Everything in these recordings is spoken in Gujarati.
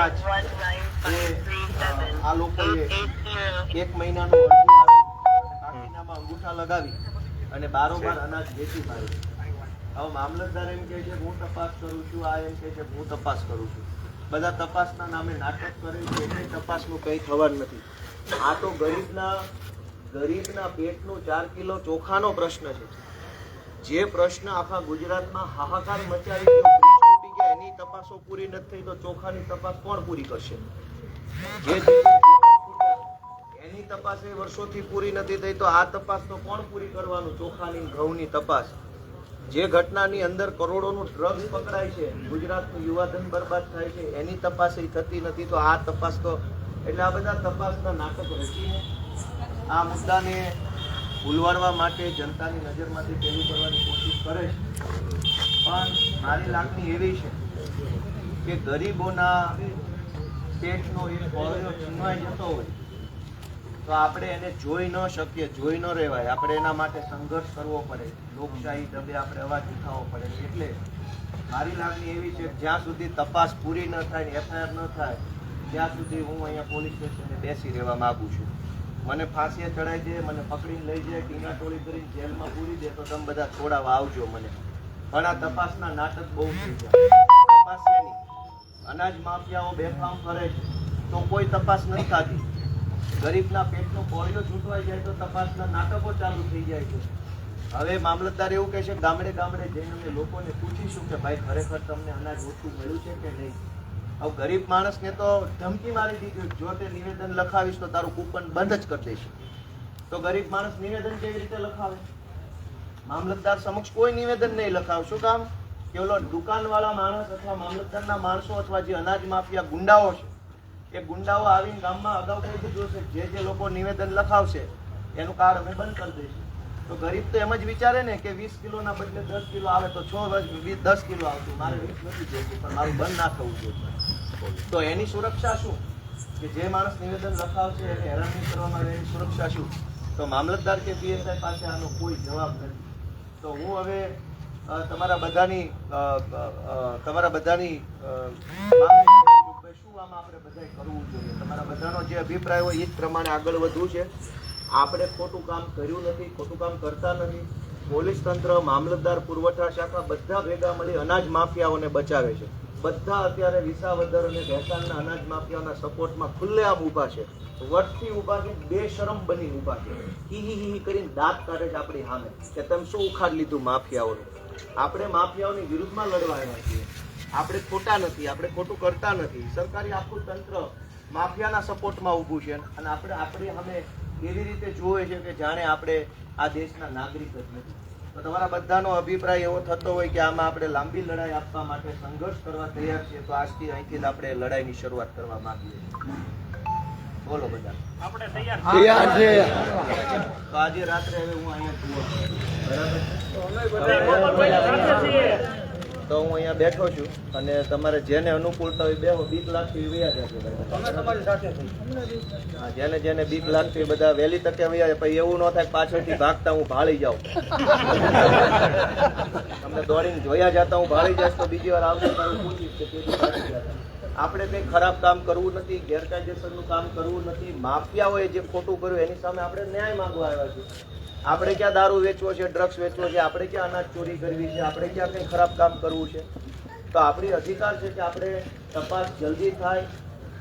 કદાચ આ લોકોએ 1 મહિનાનો કાકીનામાં અંગૂઠા લગાવી અને બારોબાર અનાજ વેચી પાડ્યું. હવે મામલતદાર એમ કહે છે હું તપાસ કરું છું, આ એમ કહે છે હું તપાસ કરું છું. બધા તપાસના નામે નાટક કરે છે એટલે તપાસનું કંઈ થવાનું નથી. આ તો ગરીબના પેટનું 4 કિલો ચોખાનો પ્રશ્ન છે. જે પ્રશ્ન આખા ગુજરાતમાં હાહાકાર મચાવી ગયો, બ્રિજ તૂટી ગયા, એની તપાસો પૂરી નથી થઈ તો ચોખાની તપાસ કોણ પૂરી કરશે? જે એની તપાસ એ વર્ષોથી પૂરી નથી થઈ તો આ તપાસ તો કોણ પૂરી કરવાનું? ચોખાની ઘઉંની તપાસ. જે ઘટનાની અંદર કરોડોનું ડ્રગ્સ પકડાય છે, ગુજરાતનું યુવાધન બરબાદ થાય છે, એની તપાસ થતી નથી તો આ તપાસ તો એટલે આ બધા તપાસના નાટક રચીને આ મુદ્દાને ભૂલવાડવા માટે જનતાની નજરમાંથી પેલું કરવાની કોશિશ કરે છે. પણ મારી લાગણી એવી છે કે ગરીબોના પેટનો એક કોળિયો છીનવાઈ જતો હોય તો આપણે એને જોઈ ન શકીએ, જોઈ ન રહેવાય. આપણે એના માટે સંઘર્ષ કરવો પડે, લોકશાહી ઢબે આપણે અવાજ ઉઠાવવો પડે. એટલે મારી લાગણી એવી છે કે જ્યાં સુધી તપાસ પૂરી ન થાય, એફઆઈઆર ન થાય, ત્યાં સુધી હું અહીંયા પોલીસ સ્ટેશને બેસી રહેવા માગું છું. મને ફાંસીએ ચડાવી દે, મને પકડીને લઈ જાય, ટીના ટોળી કરીને જેલમાં પૂરી દે તો તમે બધા છોડાવવા આવજો મને. પણ આ તપાસના નાટક બહુ થઈ જાય. તપાસ એની અનાજ માફિયાઓ બેફામ કરે છે તો કોઈ તપાસ નથી થતી. ગરીબના પેટનો કોળિયો છૂટવાઈ જાય તો તપાસના નાટકો ચાલુ થઈ જાય છે. હવે મામલતદાર એવું કહે છે ગામડે ગામડે જઈને અમે લોકોને પૂછીશું કે ભાઈ ખરેખર તમને અનાજ ઓછું મળ્યું છે કે નહીં. હવે ગરીબ માણસને તો ધમકી મારી દીધી, જો તે નિવેદન લખાવીશ તો તારું કૂપન બંધ જ કરી દઈશ. તો ગરીબ માણસ નિવેદન કેવી રીતે લખાવે? મામલતદાર સમક્ષ કોઈ નિવેદન નહીં લખાવે. શું કામ? કે ઓલો દુકાનવાળા માણસ અથવા મામલતદારના માણસો અથવા જે અનાજ માફિયા ગુંડાઓ છે એ ગુંડાઓ આવીને ગામમાં અગાઉ કહી દીધું છે જે લોકો નિવેદન લખાવશે એનું કાર્ડ અમે બંધ કરી દઈશું. તો ગરીબ તો એમ જ વિચારે ને કે 20 કિલોના બદલે 10 કિલો આવે તો 10 કિલો આવતું, મારે 20 નથી જોઈતું પણ મારું બંધ ના થવું જોઈએ. તો એની સુરક્ષા શું? કે જે માણસ નિવેદન લખાવશે એને હેરાન નહીં કરવામાં આવે એની સુરક્ષા શું? તો મામલતદાર કે પીએસઆઈ પાસે આનો કોઈ જવાબ નથી. તો હું હવે તમારા બધાની શું આમાં આપણે બધાએ કરવું જોઈએ? તમારા બધાનો જે અભિપ્રાય હોય એ જ પ્રમાણે આગળ વધવું છે. આપણે ખોટું કામ કર્યું નથી, ખોટું કામ કરતા નથી. પોલીસ તંત્ર, મામલતદાર, પુરવઠા શાખા બધા ભેગા મળી અનાજ માફિયાઓને બચાવે છે. બધા અત્યારે વિસાવદર અને ભેસાણના અનાજ માફિયાઓના સપોર્ટમાં ખુલ્લેઆમ ઊભા છે. વટથી ઊભા છે, બેશરમ બની ઊભા છે. હી કરીને દાંત કાઢે છે આપણી સામે કે તમે શું ઉખાડ લીધું માફિયાઓનું. આપણે માફિયાઓની વિરુદ્ધમાં લડવા આવ્યા છીએ. આપણે ખોટા નથી, આપણે ખોટું કરતા નથી. સરકારી આખું તંત્ર માફિયાના સપોર્ટમાં ઊભું છે અને આપણે અમે એવી રીતે જોવે છે કે જાણે આપણે આ દેશના નાગરિક જ નથી. તો તમારા બધાનો અભિપ્રાય એવો થતો હોય કે આમાં આપણે લાંબી લડાઈ આપવા માટે સંઘર્ષ કરવા તૈયાર છીએ તો આજથી અહીંથી આપણે લડાઈની શરૂઆત કરવા માંગીએ. બોલો બધા આપણે તૈયાર છે. તો આજે રાત્રે હવે હું અહીંયા તો હું અહીંયા બેઠો છું અને તમારે જેને અનુકૂળતા હોય બેહો. બીક લાગતી વયા જશે. જેને જેને બીક લાગતી બધા વહેલી તકે વયા જાય. પછી એવું ન થાય પાછળથી ભાગતા હું ભાળી જાઉં. તમને દોડીને જોયા જતા હું ભાળી જઈશ તો બીજી વાર આવશે તારું પૂછીશ કે આપણે કંઈ ખરાબ કામ કરવું નથી, ગેરકાયદેસરનું કામ કરવું નથી. માફિયાઓએ જે ખોટું કર્યું એની સામે આપણે ન્યાય માંગવા આવ્યા છીએ. આપણે ક્યાં દારૂ વેચવો છે, ડ્રગ્સ વેચવો છે, આપણે ક્યાં અનાજ ચોરી કરવી છે, આપણે ક્યાં કંઈ ખરાબ કામ કરવું છે. તો આપણી અધિકાર છે કે આપણે તપાસ જલ્દી થાય,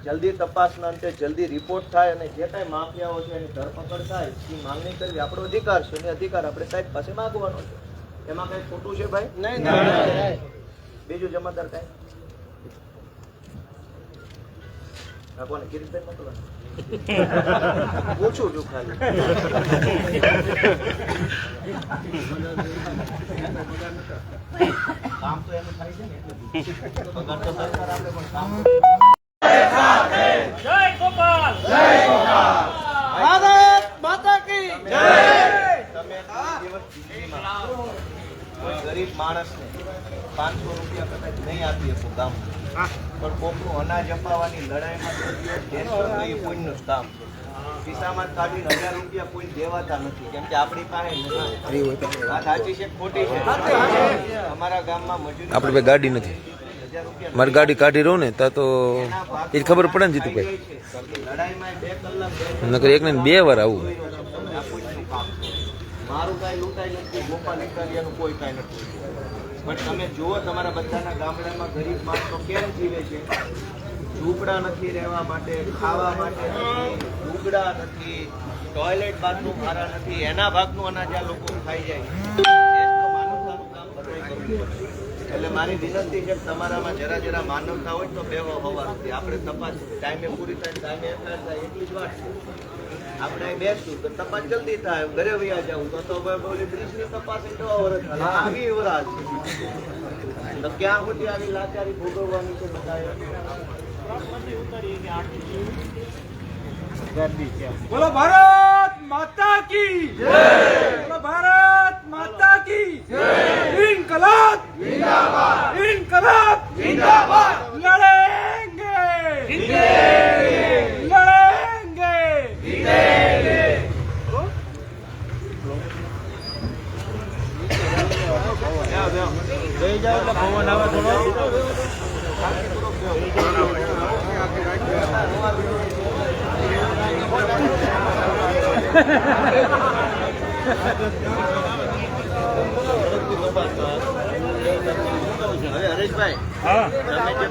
જલ્દી તપાસના અંતે જલ્દી રિપોર્ટ થાય અને જે કાંઈ માફિયાઓ છે એની ધરપકડ થાય એ માંગણી કરવી આપણો અધિકાર છે. અને અધિકાર આપણે સાહેબ પાસે માંગવાનો છે. એમાં કંઈ ખોટું છે ભાઈ? નહીં. બીજું જમાદાર કાંઈ કોને કિરીટભાઈ મોકલવા પૂછું છું ખાલી. કામ તો એનું થાય છે ને એટલે પગાર તો સરકાર આપે પણ કામ જય ગોપાલ, જય ગોપાલ, ભારત માતા કી જય. તમે કોઈ ગરીબ માણસને 500 રૂપિયા કદાચ નહીં આપી શકો ગામ પણ કોકનું અનાજ અપાવવાની લડાઈમાં પુણ્યનું જ કામ છે. ખિસ્સામાં કાઢીને 1000 રૂપિયા કોઈ દેવાતા નથી કેમ કે આપણી પાસે વાત સાચી છે ખોટી છે. અમારા ગામમાં મજૂરી આપણી ગાડી નથી રૂપિયા મારી ગાડી કાઢી રહું ને તા તો એના ભાગ એ ખબર પડે ને જીતુભાઈ થઈ ગઈ છે. લડાઈમાં 2 કલાક નકર એક ને 2 વાર આવું આ પૂછનું કામ છે. મારું કાંઈ લૂંટાઈ નથી, ગોપાલ ઇટાલિયાનું કોઈ કાંઈ નથી. પણ તમે જુઓ તમારા બધાના ગામડામાં ગરીબ માણસો કેમ જીવે છે. ઝૂંપડા નથી રહેવા માટે, ખાવા માટે નથી, લુગડા નથી, ટોયલેટ બાથરૂમ સારા નથી, એના ભાગનું અનાજ આ લોકો ખાઈ જાય છે. એ તો માનવતાનું કામ બધાએ કરવું પડશે. એટલે મારી વિનંતી છે કે તમારામાં જરા માનવતા હોય તો બેહો હવા સુધી. આપણે તપાસ ટાઈમે પૂરી થાય, ટાઈમે એફઆઈઆર થાય એટલી જ વાત છે. આપણે અહીં બેસશું તો તપાસ જલ્દી થાય, ઘરે વયા જાઉં તો બોલી બ્રિજની તપાસ એટલા વર્ષ હાલે. આવી વરાળ છે તો ક્યાં સુધી આવી લાચારી ભોગવવાની છે બધાએ? બોલો ભારત માતા કી જય, બોલો ભારત માતા કી જય, ઇનકલાબ जिंदाबाद, इनकलाब जिंदाबाद, लड़ेंगे जीतेंगे, लड़ेंगे जीतेंगे। જઈ જાવ એટલે પવન આવે થોડો. હવે હરેશભાઈ, હા, તમે જે